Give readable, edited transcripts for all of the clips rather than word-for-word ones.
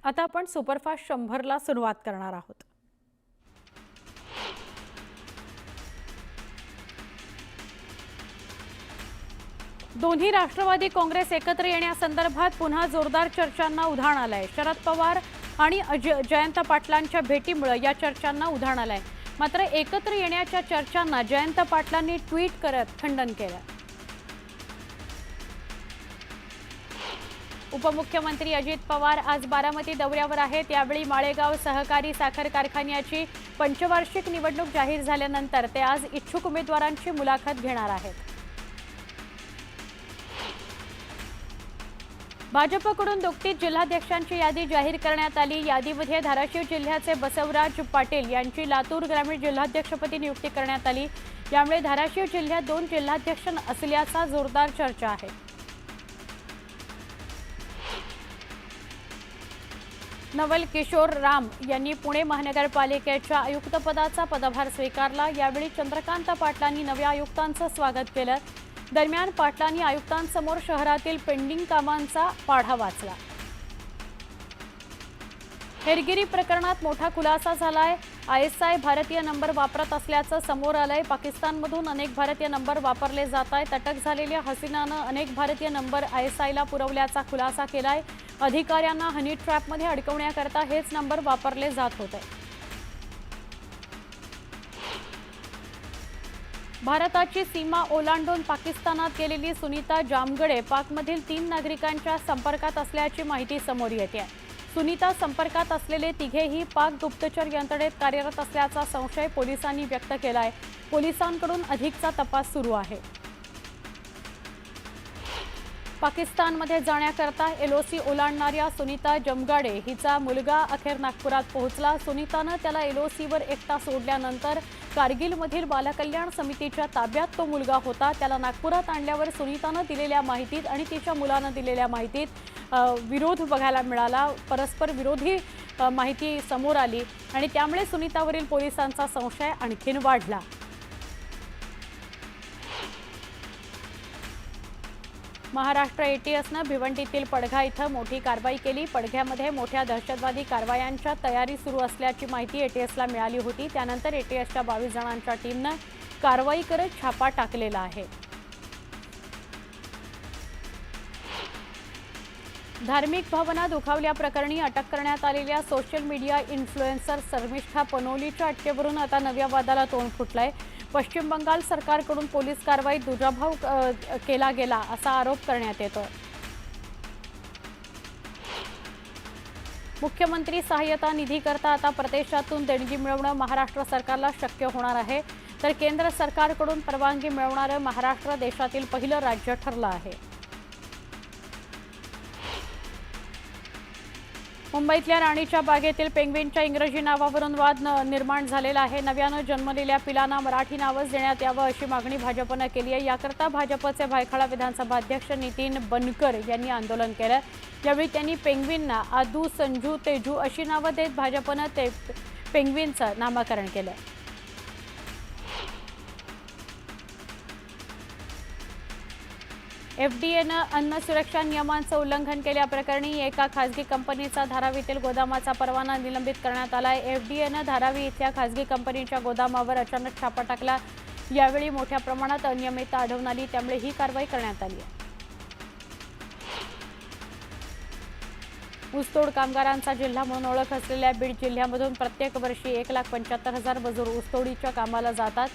आता आपण सुपरफास्ट 100 ला सुरुवात करणार आहोत। दोन्ही राष्ट्रवादी काँग्रेस एकत्र येण्यासंदर्भात पुन्हा जोरदार चर्चांना उधाण आलंय। शरद पवार आणि जयंत पाटलांच्या भेटीमुळे या चर्चांना उधाण आलंय। मात्र एकत्र येण्याच्या चर्चांना जयंत पाटलांनी ट्विट करत खंडन केलं। उपमुख्यमंत्री अजित पवार आज बारामती दौऱ्यावर आहेत। यावेळी माळेगाव सहकारी साखर कारखान्याची पंचवार्षिक निवडणूक जाहीर झाल्यानंतर ते आज इच्छुक उमेदवारांची मुलाखत घेणार आहेत। भाजपकडून नुकतीच जिल्हाध्यक्षांची यादी जाहीर करण्यात आली। यादीमध्ये धाराशिव जिल्ह्याचे बसवराज पाटील यांची लातूर ग्रामीण जिल्हाध्यक्षपदी नियुक्ती करण्यात आली। यामुळे धाराशिव जिल्ह्यात 2 जिल्हाध्यक्ष असल्याचा जोरदार चर्चा आहे। नवल किशोर राम यांनी पुणे महानगरपालिकेच्या आयुक्तपदाचा पदभार स्वीकारला। यावेळी चंद्रकांत पाटलांनी नव्या आयुक्तांचं स्वागत केलं। दरम्यान पाटलांनी आयुक्तांसमोर शहरातील पेंडिंग कामांचा पाढा वाचला। हेरगिरी प्रकरणात मोठा खुलासा झालाय। ISI भारतीय नंबर वापरत असल्याचं समोर आलंय। पाकिस्तानमधून अनेक भारतीय नंबर वापरले जात आहेत। अटक झालेल्या हसीनानं अनेक भारतीय नंबर ISIला पुरवल्याचा खुलासा केलाय। अधिकाऱ्यांना हनी ट्रॅपमध्ये अडकवण्याकरता हेच नंबर वापरले जात होते। भारताची सीमा ओलांडून पाकिस्तानात गेलेली सुनीता जामगडे पाकमधील 3 नागरिकांच्या संपर्कात असल्याची माहिती समोर येते। सुनीता संपर्कात असलेले तिघेही पाक गुप्तचर यंत्रणेत कार्यरत असल्याचा संशय पोलिसांनी व्यक्त केलाय। पोलिसांकडून अधिकचा तपास सुरू आहे। पाकिस्तानमध्ये जाण्याकरता LOC ओलांडणाऱ्या सुनीता जमगाडे हिचा मुलगा अखेर नागपुरात पोहोचला। सुनीतानं त्याला LOCवर एकटा सोडल्यानंतर कारगिलमधील बालकल्याण समितीच्या ताब्यात तो मुलगा होता। त्याला नागपुरात आणल्यावर सुनीतानं दिलेल्या माहितीत आणि तिच्या मुलानं दिलेल्या माहितीत विरोध बघायला मिळाला। परस्पर विरोधी माहिती समोर आली आणि त्यामुळे सुनीतावरील पोलिसांचा संशय आणखीन वाढला। महाराष्ट्र ATSनं भिवंडीतील पडघा इथं मोठी कारवाई केली। पडघ्यामध्ये मोठ्या दहशतवादी कारवायांच्या तयारी सुरू असल्याची माहिती ATSला मिळाली होती। त्यानंतर ATSच्या 22 जणांच्या टीमनं कारवाई करत छापा टाकलेला आहे। धार्मिक भावना दुखावल्याप्रकरणी अटक करण्यात आलेल्या सोशल मीडिया इन्फ्लुएन्सर शर्मिष्ठा पनोलीच्या अटकेवरून आता नव्या वादाला तोंड फुटलंय। पश्चिम बंगाल सरकारकडून पोलीस कारवाईत दुजाभाव केला गेला असा आरोप करण्यात येतोय। मुख्यमंत्री सहाय्यता निधीकरता आता प्रदेशातून देणगी मिळवणं महाराष्ट्र सरकारला शक्य होणार आहे। तर केंद्र सरकारकडून परवानगी मिळवणारं महाराष्ट्र देशातील पहिलं राज्य ठरलं आहे। मुंबईतल्या राणीच्या बागेतील पेंग्विनच्या इंग्रजी नावावरून वाद निर्माण झालेला आहे। नव्यानं जन्मलेल्या पिलांना मराठी नावच देण्यात यावं अशी मागणी भाजपनं केली आहे। याकरता भाजपचे भायखळा विधानसभा अध्यक्ष नितीन बनकर यांनी आंदोलन केलं। यावेळी त्यांनी पेंग्विनना आदू, संजू, तेजू अशी नावं देत भाजपनं ते पेंग्विनचं नामकरण केलं। FDAनं अन्न सुरक्षा नियमांचं उल्लंघन केल्याप्रकरणी एका खासगी कंपनीचा धारावी येथील गोदामाचा परवाना निलंबित करण्यात आलाय। FDAनं धारावी इथल्या खासगी कंपनीच्या गोदामावर अचानक छापा टाकला। यावेळी मोठ्या प्रमाणात अनियमितता आढळून आली, त्यामुळे ही कारवाई करण्यात आली आहे। ऊसतोड कामगारांचा जिल्हा म्हणून ओळख असलेल्या बीड जिल्ह्यामधून प्रत्येक वर्षी 1,75,000 मजूर ऊसतोडीच्या कामाला जातात।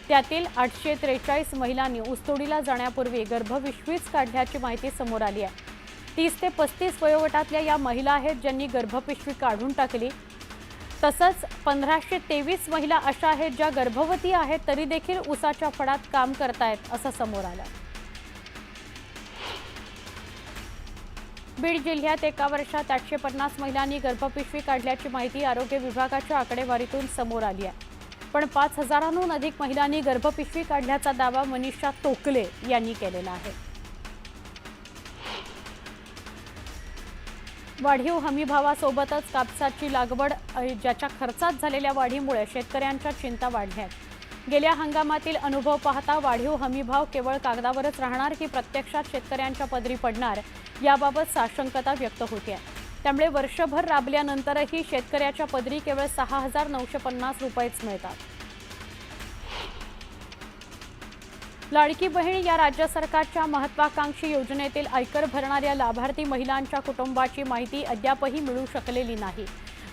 त्यातील 843 महिलांनी ऊसतोडीला जाण्यापूर्वी गर्भपिशवीच काढल्याची माहिती समोर आली आहे। 30 ते 35 वयोगटातल्या या महिला आहेत ज्यांनी गर्भपिशवी काढून टाकली। तसंच 1523 महिला अशा आहेत ज्या गर्भवती आहेत तरी देखील ऊसाच्या फडात काम करतायत असं समोर आलं। बीड जिल्ह्यात एका वर्षात 850 महिलांनी गर्भपिशवी काढल्याची माहिती आरोग्य विभागाच्या आकडेवारीतून समोर आली आहे। पण 5000हून अधिक महिलांनी गर्भपिशवी काढल्याचा दावा मनीषा तोकले यांनी केलेला आहे। वाढीव हमीभावासोबतच कापसाची लागवड ज्याच्या खर्चात झालेल्या वाढीमुळे शेतकऱ्यांच्या चिंता वाढल्या आहेत। गेल्या हंगामातील अनुभव पाहता वाढीव हमीभाव केवळ कागदावरच राहणार की प्रत्यक्षात शेतकऱ्यांच्या पदरी पडणार याबाबत साशंकता व्यक्त होते आहे। त्यामुळे वर्षभर राबल्यानंतरही शेतकऱ्याच्या पदरी केवळ 6,950 रुपयेच मिळतात. लाडकी बहीण या राज्य सरकारच्या महत्त्वाकांक्षी योजनेतील आयकर भरणाऱ्या लाभार्थी महिलांच्या कुटुंबाची माहिती अद्यापही मिळू शकलेली नाही.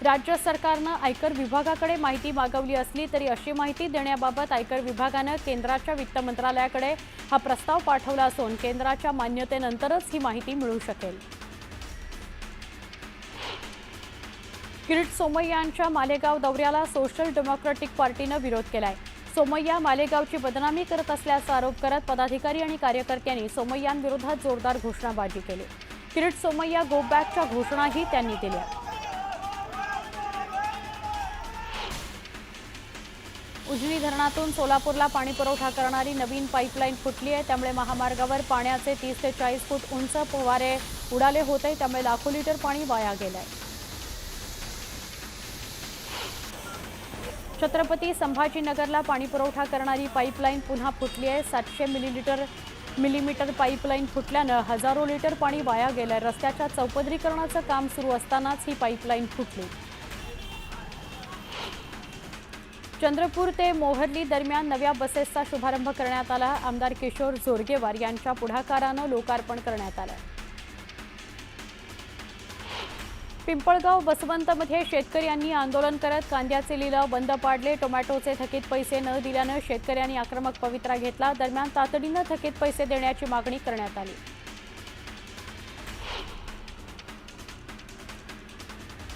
राज्य सरकारनं आयकर विभागाकडे माहिती मागवली असली तरी अशी माहिती देण्याबाबत आयकर विभागानं केंद्राच्या वित्त मंत्रालयाकडे हा प्रस्ताव पाठवला असून केंद्राच्या मान्यतेनंतरच ही माहिती मिळू शकेल. किरीट सोमय्यांच्या मालेगाव दौऱ्याला सोशल डेमोक्रेटिक पार्टीनं विरोध केलाय. सोमय्या मालेगावची बदनामी करत असल्याचा आरोप करत पदाधिकारी आणि कार्यकर्त्यांनी सोमय्यांविरोधात जोरदार घोषणाबाजी केली. किरीट सोमय्या गो बॅकच्या घोषणाही त्यांनी दिल्या. उजनी धरणातून सोलापूरला पाणी पुरवठा करणारी नवीन पाईपलाईन फुटली आहे. त्यामुळे महामार्गावर पाण्याचे 30 ते 40 फूट उंच फवारे उडाले होते. त्यामुळे लाखो लिटर पाणी वाया गेलंय. छत्रपती संभाजीनगरला पाणी पुरवठा करणारी पाईपलाईन पुन्हा फुटली आहे. 700 मिलीमीटर पाईपलाईन फुटल्यानं हजारो लिटर पाणी वाया गेलंय. रस्त्याच्या चौपदरीकरणाचं काम सुरू असतानाच ही पाईपलाईन फुटली. चंद्रपूर ते मोहर्ली दरम्यान नव्या बसेसचा शुभारंभ करण्यात आला. आमदार किशोर जोरगेवार यांच्या पुढाकारानं लोकार्पण करण्यात आलं. पिंपळगाव बसवंतमध्ये शेतकऱ्यांनी आंदोलन करत कांद्याचे लिलाव बंद पाडले. टोमॅटोचे थकीत पैसे न दिल्यानं शेतकऱ्यांनी आक्रमक पवित्रा घेतला. दरम्यान तातडीनं थकीत पैसे देण्याची मागणी करण्यात आली.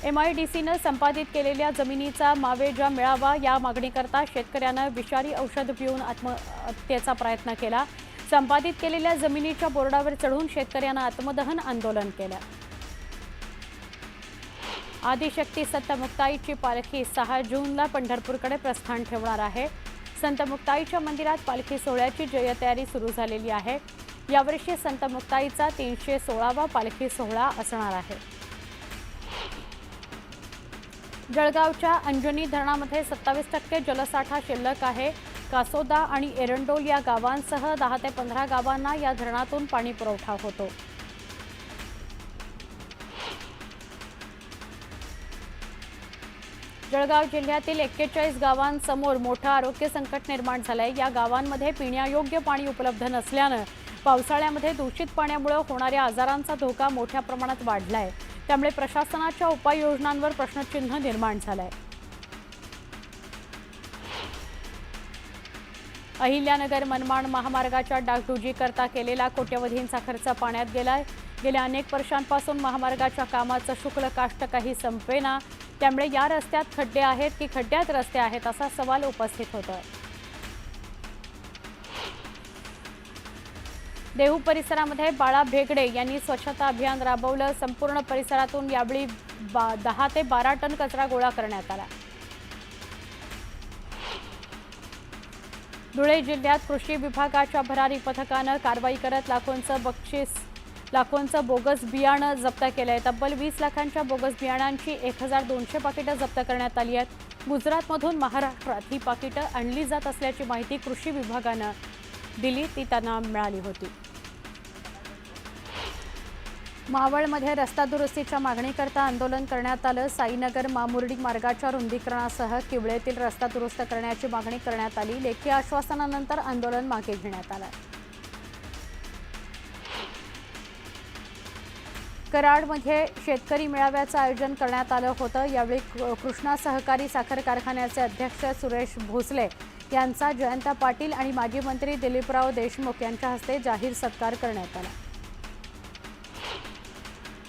MIDCनं संपादित केलेल्या जमिनीचा मावेजा मिळावा या मागणीकरता शेतकऱ्यानं विषारी औषध पिऊन आत्महत्येचा प्रयत्न केला. संपादित केलेल्या जमिनीच्या बोर्डावर चढून शेतकऱ्यानं आत्मदहन आंदोलन केलं. आदिशक्ती संत मुक्ताईची पालखी 6 जूनला पंढरपूरकडे प्रस्थान ठेवणार आहे. संत मुक्ताईच्या मंदिरात पालखी सोहळ्याची जयतयारी सुरू झालेली आहे. यावर्षी संत मुक्ताईचा 316वा पालखी सोहळा असणार आहे. जळगावच्या अंजनी धरणामध्ये 27% जलसाठा शिल्लक आहे. कासोदा आणि एरंडोल या गावांसह 10 ते 15 गावांना या धरणातून पाणी पुरवठा होतो. जळगाव जिल्ह्यातील 41 गावांसमोर मोठं आरोग्य संकट निर्माण झालंय. या गावांमध्ये पिण्यायोग्य पाणी उपलब्ध नसल्यानं पावसाळ्यामध्ये दूषित पाण्यामुळे होणाऱ्या आजारांचा धोका मोठ्या प्रमाणात वाढलाय. त्यामुळे प्रशासनाच्या उपाययोजनांवर प्रश्नचिन्ह निर्माण झालंय. अहिल्यानगर मनमाड महामार्गाच्या डागडुजीकरता केलेला कोट्यवधींचा खर्च पाण्यात गेलाय. गेल्या अनेक वर्षांपासून महामार्गाच्या कामाचं शुल्क काष्ट काही संपेना. त्यामुळे या रस्त्यात खड्डे आहेत की खड्ड्यात रस्ते आहेत असा सवाल उपस्थित होतोय. देहू परिसरामध्ये बाळा भेगडे यांनी स्वच्छता अभियान राबवलं. संपूर्ण परिसरातून यावेळी 10 ते 12 टन कचरा गोळा करण्यात आला. धुळे जिल्ह्यात कृषी विभागाच्या भरारी पथकानं कारवाई करत लाखोंचं बोगस बियाणं जप्त केलंय. तब्बल 20 लाखांच्या बोगस बियाणांची 1200 पाकिटं जप्त करण्यात आली आहेत. गुजरातमधून महाराष्ट्रात ही पाकिटं आणली जात असल्याची माहिती कृषी विभागानं दिली ती त्यांना मिळाली होती. मावळमध्ये रस्ता दुरुस्तीच्या मागणीकरता आंदोलन करण्यात आलं. साईनगर मामुर्डी मार्गाच्या रुंदीकरणासह किवळेतील रस्ता दुरुस्त करण्याची मागणी करण्यात आली. लेखी आश्वासनानंतर आंदोलन मागे घेण्यात आलं. कराडमध्ये शेतकरी मेळाव्याचं आयोजन करण्यात आलं होतं. यावेळी कृष्णा सहकारी साखर कारखान्याचे अध्यक्ष सुरेश भोसले यांचा जयंत पाटील आणि माजी मंत्री दिलीपराव देशमुख यांच्या हस्ते जाहीर सत्कार करण्यात आला.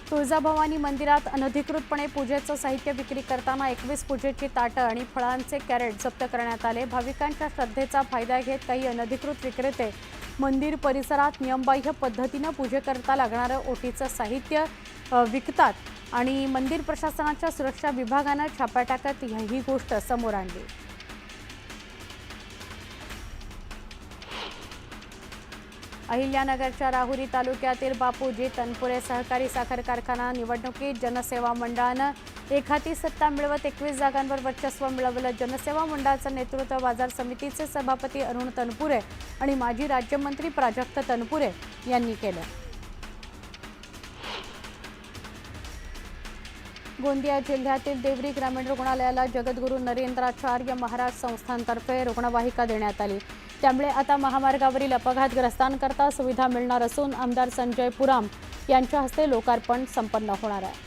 तुळजाभवानी मंदिरात अनधिकृतपणे पूजेचं साहित्य विक्री करताना 21 पूजेची ताटं आणि फळांचे कॅरेट जप्त करण्यात आले. भाविकांच्या श्रद्धेचा फायदा घेत काही अनधिकृत विक्रेते मंदिर परिसरात नियमबाह्य पद्धतीनं पूजेकरता लागणारं ओटीचं साहित्य विकतात आणि मंदिर प्रशासनाच्या सुरक्षा विभागानं छापा टाकत ही गोष्ट समोर आणली. अहिल्यानगरच्या राहुरी तालुक्यातील बापूजी तनपुरे सहकारी साखर कारखाना निवडणुकीत जनसेवा मंडळानं एकहाती सत्ता मिळवत 21 जागांवर वर्चस्व मिळवलं. जनसेवा मंडळाचं नेतृत्व बाजार समितीचे सभापती अरुण तनपुरे आणि माजी राज्यमंत्री प्राजक्त तनपुरे यांनी केलं. गोंदिया जिल्ह्यातील देवरी ग्रामीण रुग्णालयाला जगद्गुरू नरेंद्राचार्य महाराज संस्थांतर्फे रुग्णवाहिका देण्यात आली। त्यामुळे आता महामार्गावरील अपघातग्रस्तांकरता सुविधा मिळणार असून आमदार संजय पुराम यांच्या हस्ते लोकार्पण संपन्न होणार आहे।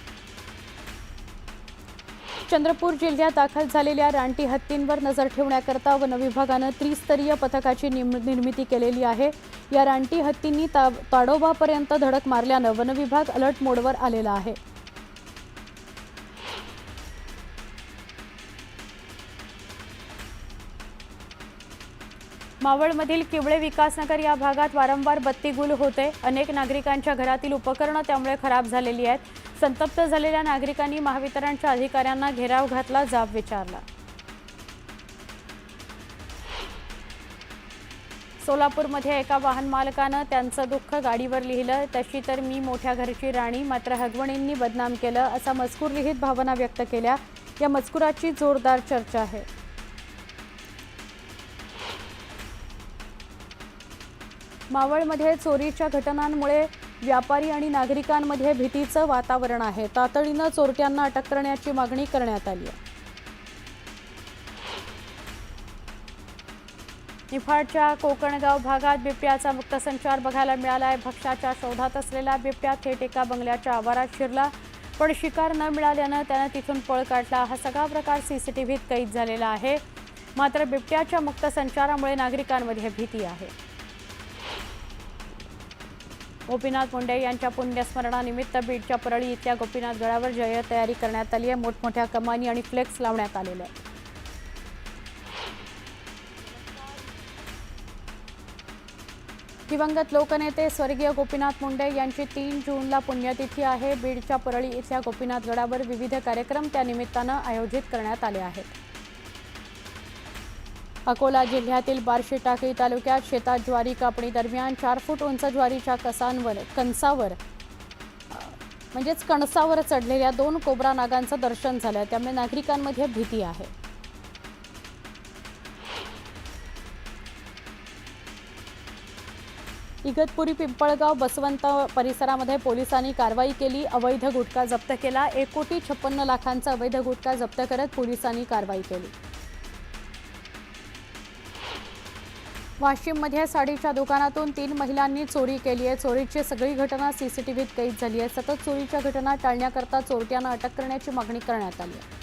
चंद्रपूर जिल्ह्यात दाखल झालेल्या रानटी हत्तींवर नजर ठेवण्याकरता वन विभागाने त्रिस्तरीय पथकाची निर्मिती केलेली आहे। या रानटी हत्तींनी ताडोबापर्यंत धडक मारल्याने वन विभाग अलर्ट मोडवर आलेला आहे। मावळमधील किवळे विकासनगर या भागात वारंवार बत्ती गुल होते। अनेक नागरिकांच्या घरातील उपकरणं त्यामुळे खराब झालेली आहेत। संतप्त झालेल्या नागरिकांनी महावितरणच्या अधिकाऱ्यांना घेराव घातला, जाब विचारला। सोलापूरमध्ये एका वाहन मालकानं त्यांचं दुःख गाडीवर लिहिलं। तशी तर मी मोठ्या घरची राणी, मात्र हगवणींनी बदनाम केलं, असा मजकूर लिहित भावना व्यक्त केल्या। या मजकुराची जोरदार चर्चा आहे। मावळमध्ये चोरीच्या घटनांमुळे व्यापारी आणि नागरिकांमध्ये भीतीचं वातावरण आहे। तातडीनं चोरट्यांना अटक करण्याची मागणी करण्यात आली आहे। निफाडच्या कोकणगाव भागात बिबट्याचा मुक्त संचार बघायला मिळाला आहे। भक्ष्याच्या शोधात असलेला बिबट्या थेट एका बंगल्याच्या आवारात शिरला, पण शिकार न मिळाल्यानं त्यानं तिथून पळ काढला। हा सगळा प्रकार सीसीटीव्हीत कैद झालेला आहे। मात्र बिबट्याच्या मुक्त संचारामुळे नागरिकांमध्ये भीती आहे। गोपीनाथ मुंडे यांच्या पुण्यस्मरणानिमित्त बीडच्या परळी इथल्या गोपीनाथ गडावर जय तयारी करण्यात आली आहे। मोठमोठ्या कमानी आणि फ्लेक्स लावण्यात आलेले आहेत। दिवंगत लोकनेते स्वर्गीय गोपीनाथ मुंडे यांची 3 जूनला पुण्यतिथी आहे। बीडच्या परळी इथल्या गोपीनाथ गडावर विविध कार्यक्रम त्यानिमित्तानं आयोजित करण्यात आले आहेत। अकोला जिल्ह्यातील बार्शी टाकळी तालुक्यात शेतात ज्वारी कापणी दरम्यान 4 फूट उंच ज्वारीच्या कणसावर चढलेल्या 2 कोब्रा नागांचं दर्शन झालं। त्यामुळे नागरिकांमध्ये भीती आहे। इगतपुरी पिंपळगाव बसवंत परिसरामध्ये पोलिसांनी कारवाई केली। अवैध गुटखा जप्त केला। 1,56,00,000चा अवैध गुटखा जप्त करत पोलिसांनी कारवाई केली। वाशिममध्ये साडीच्या दुकानातून 3 महिलांनी चोरी केली आहे। चोरीची सगळी घटना सीसीटीव्हीत कैद झाली आहे। सतत चोरीच्या घटना टाळण्याकरता चोरट्यांना अटक करण्याची मागणी करण्यात आली आहे।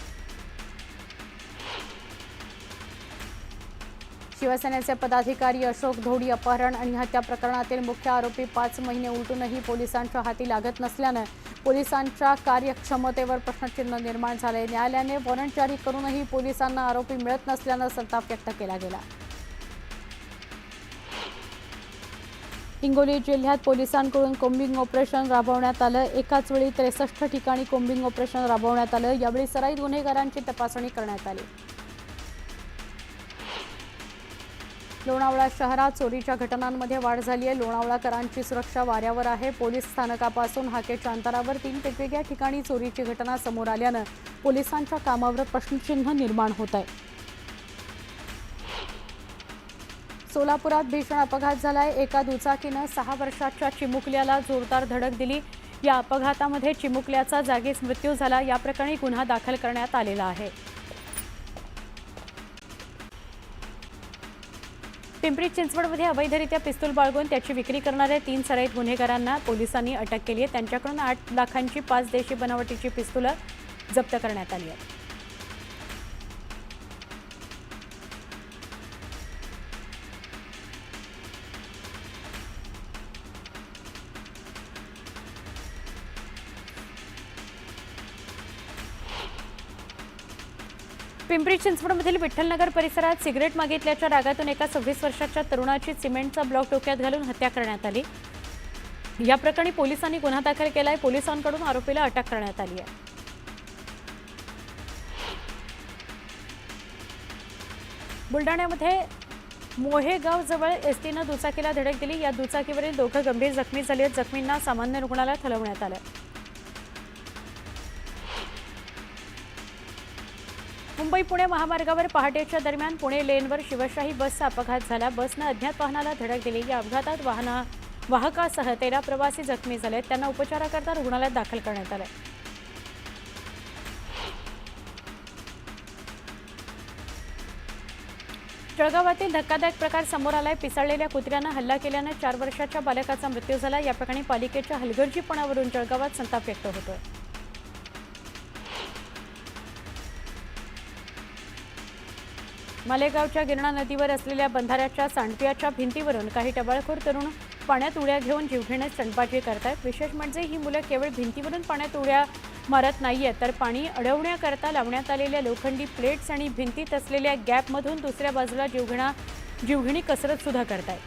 शिवसेनेचे पदाधिकारी अशोक धोडी अपहरण आणि हत्या प्रकरणातील मुख्य आरोपी 5 महिने उलटूनही पोलिसांच्या हाती लागत नसल्याने पोलिसांच्या कार्यक्षमतेवर प्रश्नचिन्ह निर्माण झाले। न्यायालयाने वॉरंट जारी करूनही पोलिसांना आरोपी मिळत नसल्याने संताप व्यक्त केला गेला। हिंगोली जिल्ह्यात पोलिसांकडून कोम्बिंग ऑपरेशन राबवण्यात आलं। एकाच वेळी 63 ठिकाणी कोम्बिंग ऑपरेशन राबवण्यात आलं। यावेळी सराईत गुन्हेगारांची तपासणी करण्यात आली। लोणावळा शहरात चोरीच्या घटनांमध्ये वाढ झाली आहे। लोणावळाकरांची सुरक्षा वाऱ्यावर आहे। पोलीस स्थानकापासून हाकेच्या अंतरावर 3 वेगवेगळ्या ठिकाणी चोरीची घटना समोर आल्यानं पोलिसांच्या कामावर प्रश्नचिन्ह निर्माण होत आहे। सोलापुरात भीषण अपघात झालाय। एका दुचाकीनं 6 वर्षाच्या चिमुकल्याला जोरदार धडक दिली। या अपघातामध्ये चिमुकल्याचा जागीच मृत्यू झाला। या प्रकरणी गुन्हा दाखल करण्यात आलेला आहे। पिंपरी चिंचवडमध्ये अवैधरित्या पिस्तूल बाळगून त्याची विक्री करणाऱ्या 3 सराईत गुन्हेगारांना पोलिसांनी अटक केली आहे। त्यांच्याकडून 8 लाखांची 5 देशी बनावटीची पिस्तूलं जप्त करण्यात आली आहेत। पिंपरी चिंचवडमधील विठ्ठलनगर परिसरात सिगरेट मागितल्याच्या रागातून एका 26 वर्षाच्या तरुणाची सिमेंटचा ब्लॉक डोक्यात घालून हत्या करण्यात आली। या प्रकरणी पोलिसांनी गुन्हा दाखल केलाय। पोलिसांकडून आरोपीला अटक करण्यात आली आहे। बुलढाण्यामध्ये मोहेगाव जवळ एसटीनं दुचाकीला धडक दिली। या दुचाकीवरील 2 गंभीर जखमी झाले आहेत। जखमींना सामान्य रुग्णालयात हलवण्यात आलं। मुंबई पुणे महामार्गावर पहाटेच्या दरम्यान पुणे लेनवर शिवशाही बसचा अपघात झाला। बसनं अज्ञात वाहनाला धडक दिली। या अपघातात वाहकासह 13 प्रवासी जखमी झाले। त्यांना उपचाराकरता रुग्णालयात दाखल करण्यात आले। जळगावातील धक्कादायक प्रकार समोर आलाय। पिसाळलेल्या कुत्र्यानं हल्ला केल्यानं 4 वर्षाच्या बालकाचा मृत्यू झाला। या प्रकरणी पालिकेच्या हलगर्जीपणावरून जळगावात संताप व्यक्त होतोय। मालेगावच्या गिरणा नदीवर असलेल्या बंधाऱ्याच्या सांडव्याच्या भिंतीवरून काही टबाळखोर तरुण पाण्यात उड्या घेऊन जीवघेण्या स्टंटबाजी करतायत। विशेष म्हणजे ही मुलं केवळ भिंतीवरून पाण्यात उड्या मारत नाहीये, तर पाणी अडवण्याकरता लावण्यात आलेल्या लोखंडी प्लेट्स आणि भिंतीत असलेल्या गॅपमधून दुसऱ्या बाजूला जीवघेणी कसरत सुद्धा करतायत।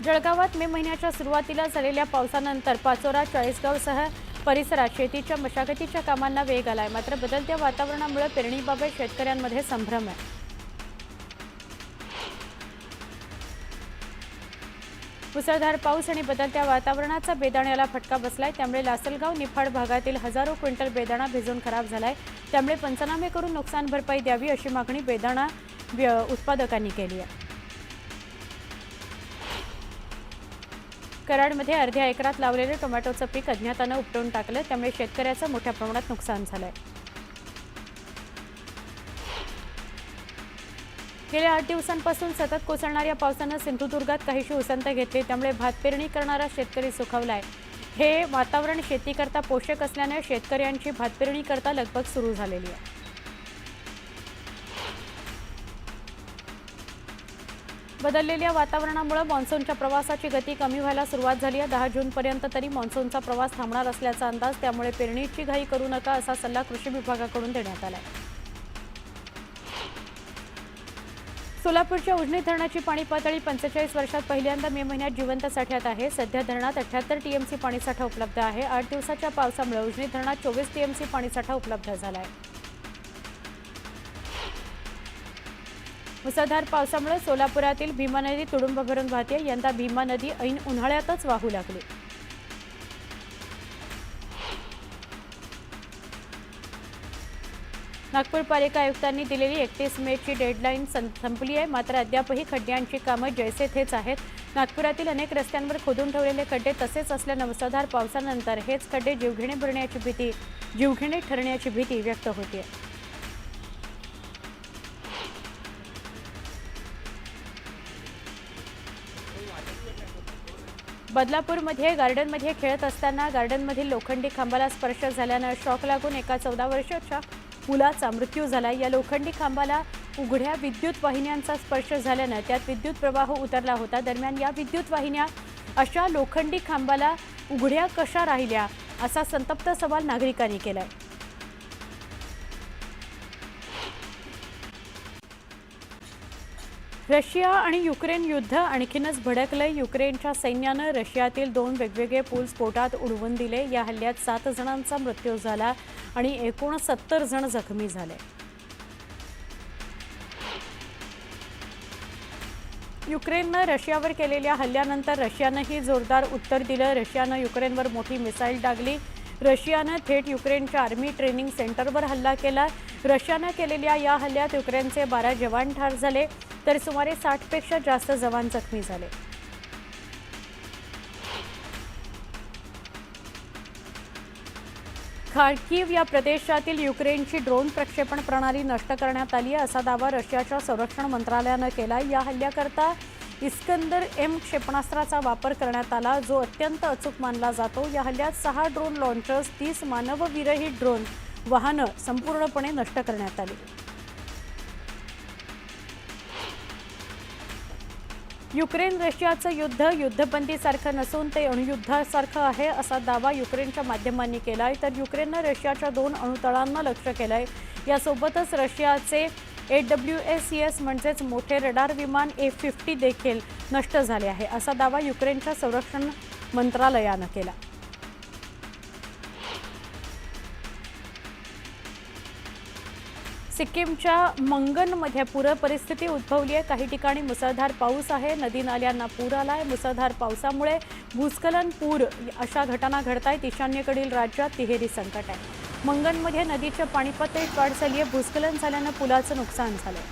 जळगावात मे महिन्याच्या सुरुवातीला झालेल्या पावसानंतर पाचोरा, चाळीसगावसह परिसरात शेतीच्या मशागतीच्या कामांना वेग आलाय। मात्र बदलत्या वातावरणामुळे पेरणीबाबत शेतकऱ्यांमध्ये संभ्रम आहे। मुसळधार पाऊस आणि बदलत्या वातावरणाचा बेदाण्याला फटका बसलाय। त्यामुळे लासलगाव निफाड भागातील हजारो क्विंटल बेदाणा भिजून खराब झालाय। त्यामुळे पंचनामे करून नुकसान भरपाई द्यावी अशी मागणी बेदाणा उत्पादकांनी केली आहे। कराडमध्ये अर्ध्या एकरात लावलेले टोमॅटोचं पीक अज्ञातानं उपटून टाकलं। त्यामुळे शेतकऱ्याचं मोठ्या प्रमाणात नुकसान झालंय। गेल्या 8 दिवसांपासून सतत कोसळणाऱ्या पावसानं सिंधुदुर्गात काहीशी उसंत घेतली। त्यामुळे भात पेरणी करणारा शेतकरी सुखावलाय। हे वातावरण शेतीकरता पोषक असल्याने शेतकऱ्यांची भात पेरणी करता लगबग सुरू झालेली आहे। बदललेल्या वातावरणामुळे मान्सूनच्या प्रवासाची गती कमी व्हायला सुरुवात झाली आहे। 10 जूनपर्यंत तरी मान्सूनचा प्रवास थांबणार असल्याचा अंदाज। त्यामुळे पेरणीची घाई करू नका असा सल्ला कृषी विभागाकडून देण्यात आला आहे। सोलापूरच्या उजनी धरणाची पाणी पातळी 45 वर्षात पहिल्यांदा मे महिन्यात जिवंत साठ्यात आहे। सध्या धरणात 78 टीएमसी पाणीसाठा उपलब्ध आहे। 8 दिवसाच्या पावसामुळे उजनी धरणात 24 टीएमसी पाणीसाठा उपलब्ध झाला आहे। मुसळधार पावसामुळे सोलापुरातील भीमा नदी तुडुंब भरून वाहते। यंदा भीमा नदी ऐन उन्हाळ्यातच वाहू लागली। नागपूर पालिका आयुक्तांनी दिलेली 31 मेची डेडलाईन संपली आहे। मात्र अद्यापही खड्ड्यांची कामं जैसे थेच आहेत। नागपुरातील अनेक रस्त्यांवर खोदून ठेवलेले खड्डे तसेच असल्यानं मुसळधार पावसानंतर हेच खड्डे जीवघेणे ठरण्याची भीती व्यक्त होते। बदलापूरमध्ये गार्डनमध्ये खेळत असताना गार्डनमधील लोखंडी खांबाला स्पर्श झाल्यानं शॉक लागून एका 14 वर्षाच्या मुलाचा मृत्यू झाला। या लोखंडी खांबाला उघड्या विद्युत वाहिन्यांचा स्पर्श झाल्यानं त्यात विद्युत प्रवाह उतरला होता। दरम्यान या विद्युत वाहिन्या अशा लोखंडी खांबाला उघड्या कशा राहिल्या असा संतप्त सवाल नागरिकांनी केलाय। रशिया आणि युक्रेन युद्ध आणखीनच भडकलंय। युक्रेनच्या सैन्यानं रशियातील 2 वेगवेगळे पूल स्फोटात उडवून दिले। या हल्ल्यात 7 जणांचा मृत्यू झाला आणि एकूण 70 जण जखमी झाले। युक्रेननं रशियावर केलेल्या हल्ल्यानंतर रशियानंही जोरदार उत्तर दिलं। रशियानं युक्रेनवर मोठी मिसाईल डागली। रशियानं थेट युक्रेनच्या आर्मी ट्रेनिंग सेंटरवर हल्ला केला। रशियानं केलेल्या या हल्ल्यात युक्रेनचे 12 जवान ठार झाले, तर सुमारे 60 पेक्षा जास्त जवान जखमी झाले। खार्किव्ह या प्रदेशातील युक्रेनची ड्रोन प्रक्षेपण प्रणाली नष्ट करण्यात आली आहे असा दावा रशियाच्या संरक्षण मंत्रालयानं केला। या हल्ल्याकरता इस्कंदर M क्षेपणास्त्राचा वापर करण्यात आला, जो अत्यंत अचूक मानला जातो। या हल्ल्यात 6 ड्रोन लॉन्चर्स, 30 मानवविरहित ड्रोन वाहनं संपूर्णपणे नष्ट करण्यात आली। युक्रेन रशियाचं युद्ध युद्धबंदीसारखं नसून ते अणुयुद्धासारखं आहे असा दावा युक्रेनच्या माध्यमांनी केलाय। तर युक्रेननं रशियाच्या 2 अणुतळांना लक्ष्य केलंय। यासोबतच रशियाचे AWACS म्हणजेच मोठे रडार विमान A-50 देखील नष्ट झाले आहे असा दावा युक्रेनच्या संरक्षण मंत्रालयानं केला। सिक्कीमच्या मंगनमध्ये पूर परिस्थिती उद्भवली आहे। काही ठिकाणी मुसळधार पाऊस आहे। नदी नाल्यांना पूर आलाय। मुसळधार पावसामुळे भूस्खलन, पूर अशा घटना घडतायत। ईशान्येकडील राज्यात तिहेरी संकट आहे। मंगनमध्ये नदीच्या पाणी पातळीत वाढ झाली आहे। भूस्खलन झाल्यानं पुलाचं नुकसान झालंय।